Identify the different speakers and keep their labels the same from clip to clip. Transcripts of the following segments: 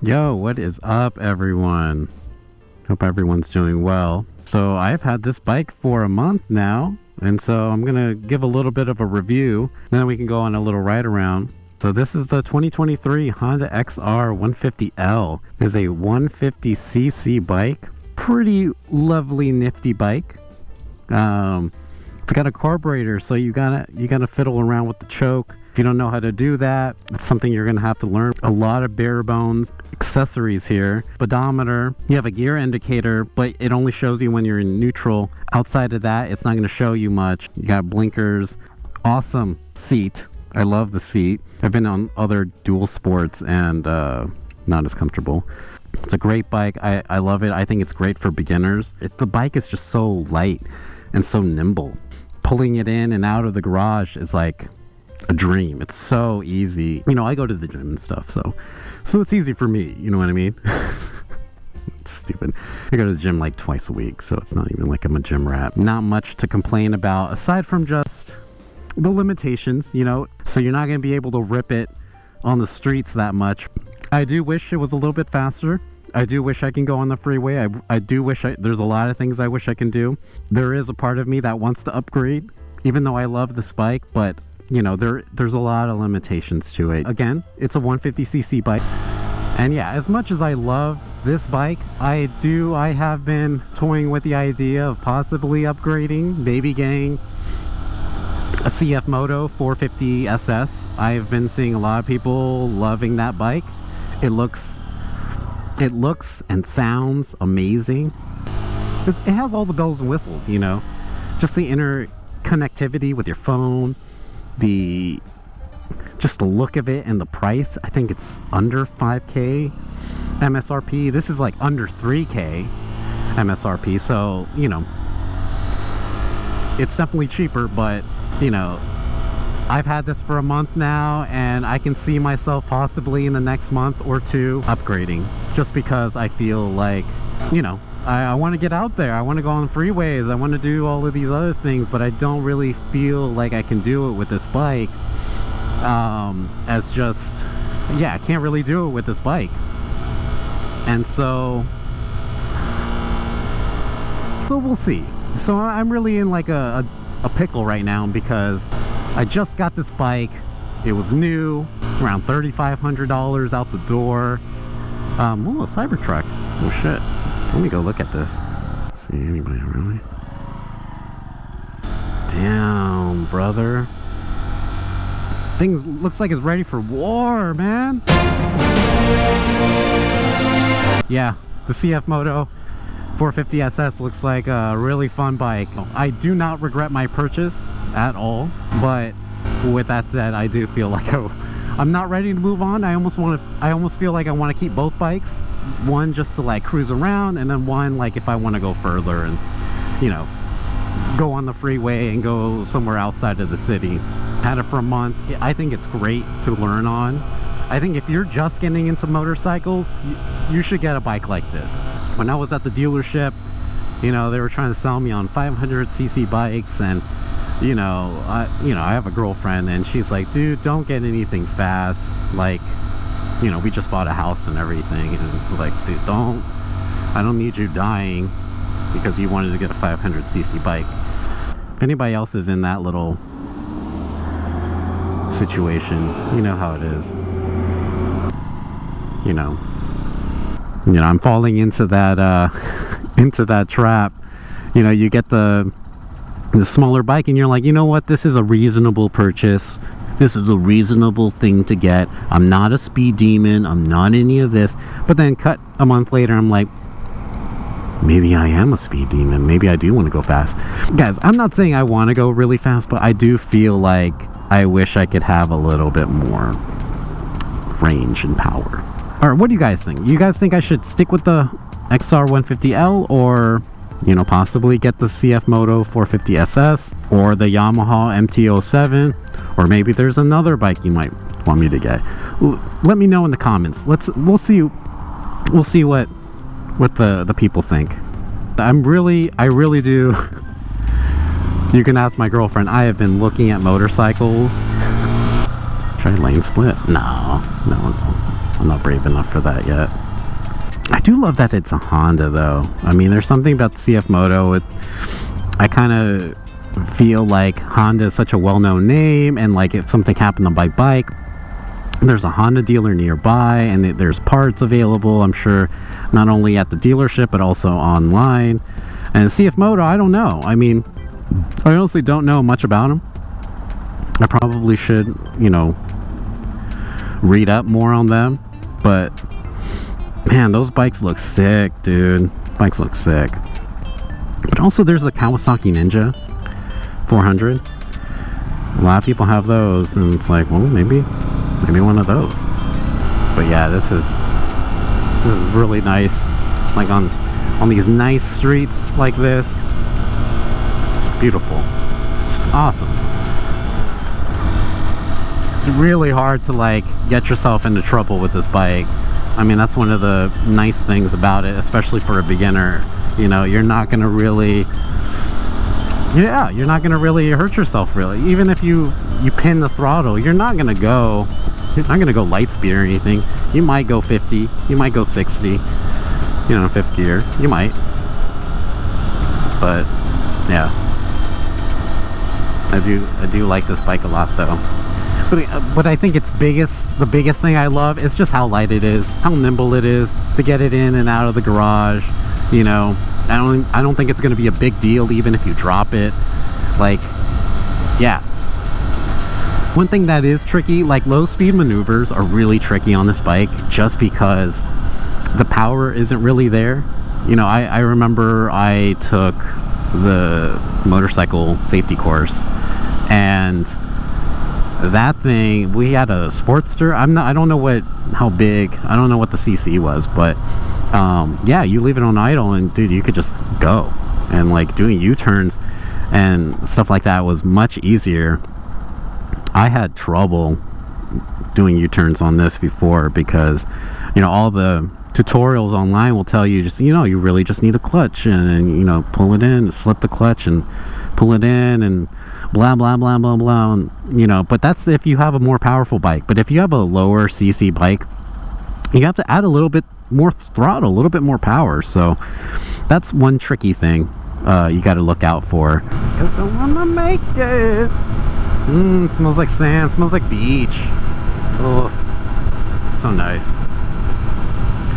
Speaker 1: Yo, what is up, everyone? Hope everyone's doing well. So I've had this bike for a month now, and so I'm gonna give a little bit of a review, then we can go on a little ride around. So this is the 2023 Honda XR150L. It's a 150cc bike. Pretty lovely, nifty bike. It's got a carburetor, so you gotta fiddle around with the choke. If you don't know how to do that, it's something you're gonna have to learn. A lot of bare bones accessories here. Speedometer, you have a gear indicator, but it only shows you when you're in neutral. Outside of that, it's not gonna show you much. You got blinkers. Awesome seat. I love the seat. I've been on other dual sports and not as comfortable. It's a great bike. I love it. I think it's great for beginners. The bike is just so light and so nimble. Pulling it in and out of the garage is like a dream. It's so easy. You know, I go to the gym and stuff, so it's easy for me. You know what I mean? Stupid. I go to the gym like twice a week, so it's not even like I'm a gym rat. Not much to complain about aside from just the limitations, you know. So you're not going to be able to rip it on the streets that much. I do wish it was a little bit faster. I do wish I can go on the freeway. I do wish there's a lot of things I wish I can do. There is a part of me that wants to upgrade, even though I love this bike, but you know, there's a lot of limitations to it. Again, it's a 150cc bike. And yeah, as much as I love this bike, I have been toying with the idea of possibly upgrading, maybe getting a Cfmoto 450 SS. I've been seeing a lot of people loving that bike. It looks and sounds amazing. It has all the bells and whistles, you know, just the interconnectivity with your phone, just the look of it and the price. I think it's under 5k MSRP. This is like under 3k MSRP, so you know, it's definitely cheaper, but you know, I've had this for a month now, and I can see myself possibly in the next month or two upgrading, just because I feel like, you know, I want to get out there. I want to go on freeways. I want to do all of these other things, but I don't really feel like I can do it with this bike. I can't really do it with this bike. And so we'll see. So I'm really in like a pickle right now, because I just got this bike. It was new, around $3,500 out the door. A Cybertruck. Oh shit. Let me go look at this. See anybody around me? Damn, brother. Things looks like it's ready for war, man. Yeah, the Cfmoto 450 SS looks like a really fun bike. I do not regret my purchase at all, but with that said, I do feel like I'm not ready to move on. I almost feel like I want to keep both bikes. One just to like cruise around, and then one like if I want to go further and, you know, go on the freeway and go somewhere outside of the city. Had it for a month. I think it's great to learn on. I think if you're just getting into motorcycles, you should get a bike like this. When I was at the dealership, you know, they were trying to sell me on 500cc bikes, and you know, I have a girlfriend, and she's like, dude, don't get anything fast. Like, you know, we just bought a house and everything, and it's like, dude, I don't need you dying because you wanted to get a 500cc bike. If anybody else is in that little situation, you know how it is. You know, I'm falling into that trap. You know, you get the smaller bike, and you're like, you know what, this is a reasonable purchase. This is a reasonable thing to get. I'm not a speed demon. I'm not any of this. But then cut a month later, I'm like, maybe I am a speed demon. Maybe I do want to go fast. Guys, I'm not saying I want to go really fast, but I do feel like I wish I could have a little bit more range and power. All right, what do you guys think? You guys think I should stick with the XR150L, or, you know, possibly get the Cfmoto 450 SS or the Yamaha MT-07, or maybe there's another bike you might want me to get? Let me know in the comments. We'll see what the people think. I really do. You can ask my girlfriend. I have been looking at motorcycles. Try lane split? No. I'm not brave enough for that yet. I do love that it's a Honda though. I mean, there's something about the Cfmoto. I kind of feel like Honda is such a well-known name, and like if something happened on my bike, there's a Honda dealer nearby, and there's parts available, I'm sure, not only at the dealership but also online. And Cfmoto, I don't know. I mean, I honestly don't know much about them. I probably should, you know, read up more on them. But man, those bikes look sick, dude. Bikes look sick. But also there's the Kawasaki Ninja 400. A lot of people have those, and it's like, well, maybe one of those. But yeah, this is really nice. Like on these nice streets like this. Beautiful. Just awesome. It's really hard to like get yourself into trouble with this bike. I mean, that's one of the nice things about it, especially for a beginner. You know, you're not gonna really hurt yourself really. Even if you pin the throttle, you're not gonna go light speed or anything. You might go 50, you might go 60, you know, fifth gear, you might. But yeah, I do like this bike a lot though. But I think the biggest thing I love is just how light it is, how nimble it is to get it in and out of the garage. You know, I don't think it's going to be a big deal even if you drop it. Like, yeah. One thing that is tricky, like low speed maneuvers are really tricky on this bike just because the power isn't really there. You know, I remember I took the motorcycle safety course, and that thing, we had a Sportster. I don't know how big, I don't know what the CC was, but yeah, you leave it on idle and dude, you could just go, and like doing U-turns and stuff like that was much easier. I had trouble doing U-turns on this before because, you know, all the tutorials online will tell you just, you know, you really just need a clutch and you know, pull it in, slip the clutch and pull it in and blah blah blah blah blah, and, you know, but that's if you have a more powerful bike. But if you have a lower CC bike, you have to add a little bit more throttle, a little bit more power. So that's one tricky thing you got to look out for, because I wanna make it. Smells like sand, smells like beach. Oh, so nice.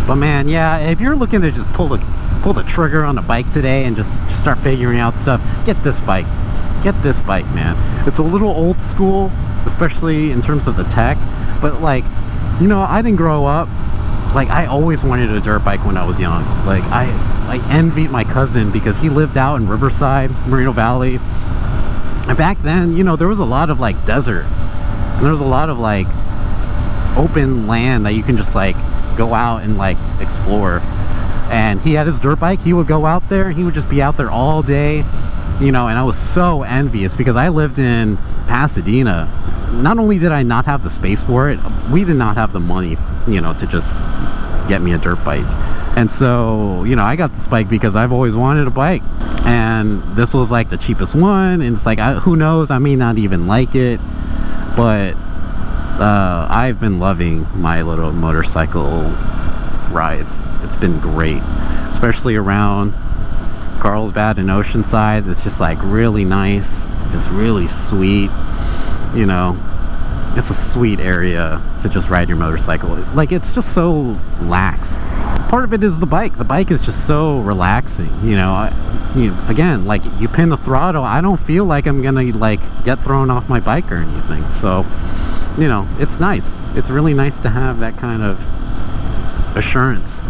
Speaker 1: But man, yeah, if you're looking to just pull the trigger on a bike today and just start figuring out stuff, get this bike. Get this bike, man. It's a little old school, especially in terms of the tech, but like, you know, I didn't grow up, like I always wanted a dirt bike when I was young. Like I envied my cousin because he lived out in Riverside, Moreno Valley, and back then, you know, there was a lot of like desert, and there was a lot of like open land that you can just like go out and like explore. And he had his dirt bike, he would go out there, he would just be out there all day, you know. And I was so envious because I lived in Pasadena. Not only did I not have the space for it, we did not have the money, you know, to just get me a dirt bike. And so, you know, I got this bike because I've always wanted a bike, and this was like the cheapest one. And it's like, who knows, I may not even like it, but I've been loving my little motorcycle rides. It's been great, especially around Carlsbad and Oceanside. It's just like really nice, just really sweet, you know. It's a sweet area to just ride your motorcycle. Like, it's just so lax. Part of it is the bike. The bike is just so relaxing, you know. Again, like, you pin the throttle, I don't feel like I'm gonna like get thrown off my bike or anything. So, you know, it's nice. It's really nice to have that kind of assurance.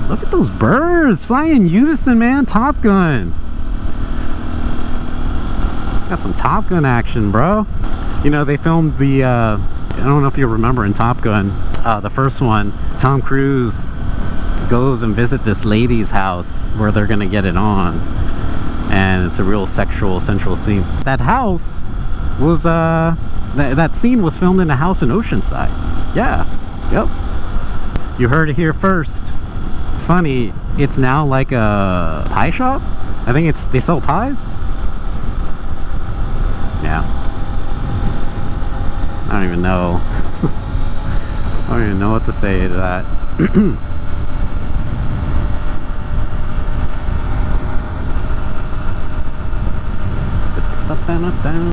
Speaker 1: Look at those birds flying in unison, man. Top Gun. Got some Top Gun action, bro. You know, they filmed the I don't know if you remember in Top Gun, the first one, Tom Cruise goes and visits this lady's house where they're gonna get it on, and it's a real sexual central scene. That house was that scene was filmed in a house in Oceanside. Yeah, yep, you heard it here first. Funny, it's now like a pie shop. I think they sell pies. Yeah, I don't even know. I don't even know what to say to that.